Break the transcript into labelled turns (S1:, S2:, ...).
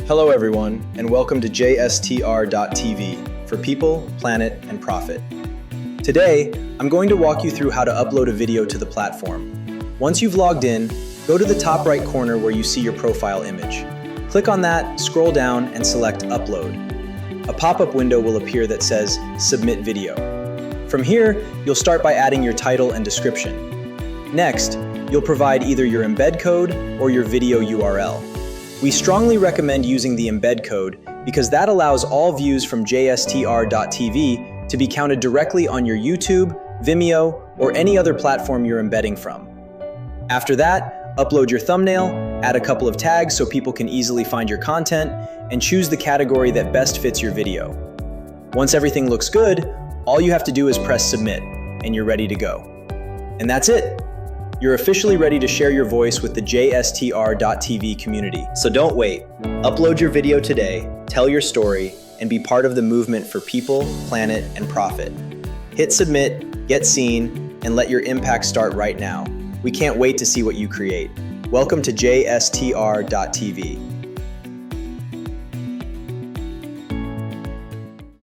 S1: Hello everyone, and welcome to JSTR.tv for People, Planet, and Profit. Today, I'm going to walk you through how to upload a video to the platform. Once you've logged in, go to the top right corner where you see your profile image. Click on that, scroll down, and select Upload. A pop-up window will appear that says Submit Video. From here, you'll start by adding your title and description. Next, you'll provide either your embed code or your video URL. We strongly recommend using the embed code because that allows all views from JSTR.tv to be counted directly on your YouTube, Vimeo, or any other platform you're embedding from. After that, upload your thumbnail, add a couple of tags so people can easily find your content, and choose the category that best fits your video. Once everything looks good, all you have to do is press submit, and you're ready to go. And that's it. You're officially ready to share your voice with the JSTR.tv community. So don't wait. Upload your video today, tell your story, and be part of the movement for people, planet, and profit. Hit submit, get seen, and let your impact start right now. We can't wait to see what you create. Welcome to JSTR.tv.